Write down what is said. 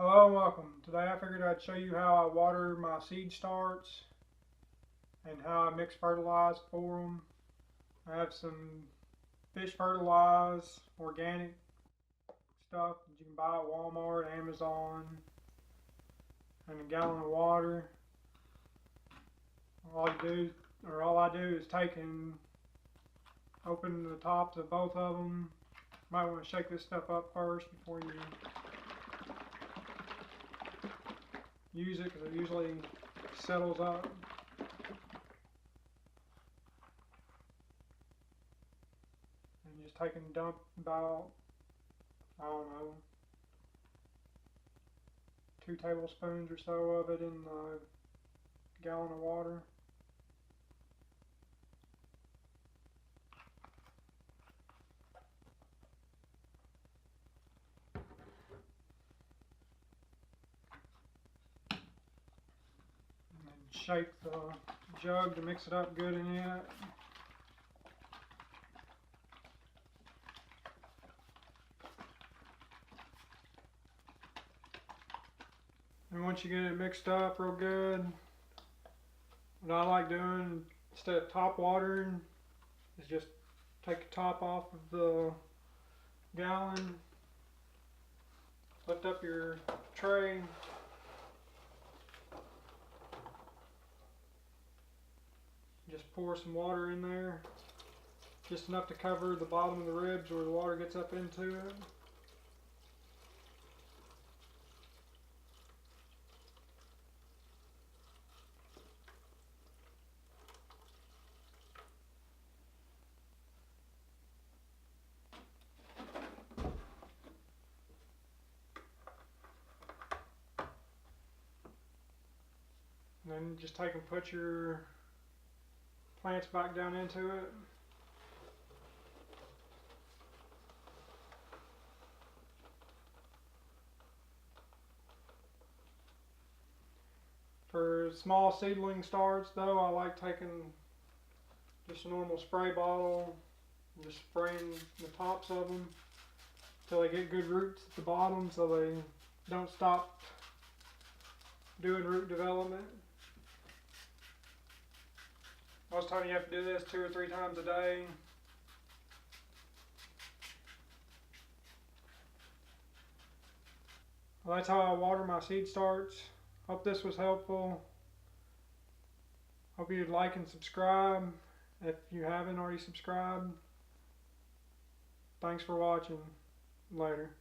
Hello and welcome. Today I figured I'd show you how I water my seed starts and how I mix fertilizer for them. I have some fish fertilizer, organic stuff that you can buy at Walmart, Amazon, and a gallon of water. All I do is take and open the tops of both of them. Might want to shake this stuff up first before you use it, because it usually settles up. And just take and dump about, I don't know, 2 tablespoons or so of it in a gallon of water. And then shake the jug to mix it up good in it. And once you get it mixed up real good, what I like doing instead of top watering is just take the top off of the gallon, lift up your tray, just pour some water in there, just enough to cover the bottom of the ribs where the water gets up into it. And then just take and put your plants back down into it. For small seedling starts though, I like taking just a normal spray bottle and just spraying the tops of them until they get good roots at the bottom so they don't stop doing root development. Most time you have to do this 2 or 3 times a day. Well, that's how I water my seed starts. Hope this was helpful. Hope you'd like and subscribe if you haven't already subscribed. Thanks for watching. Later.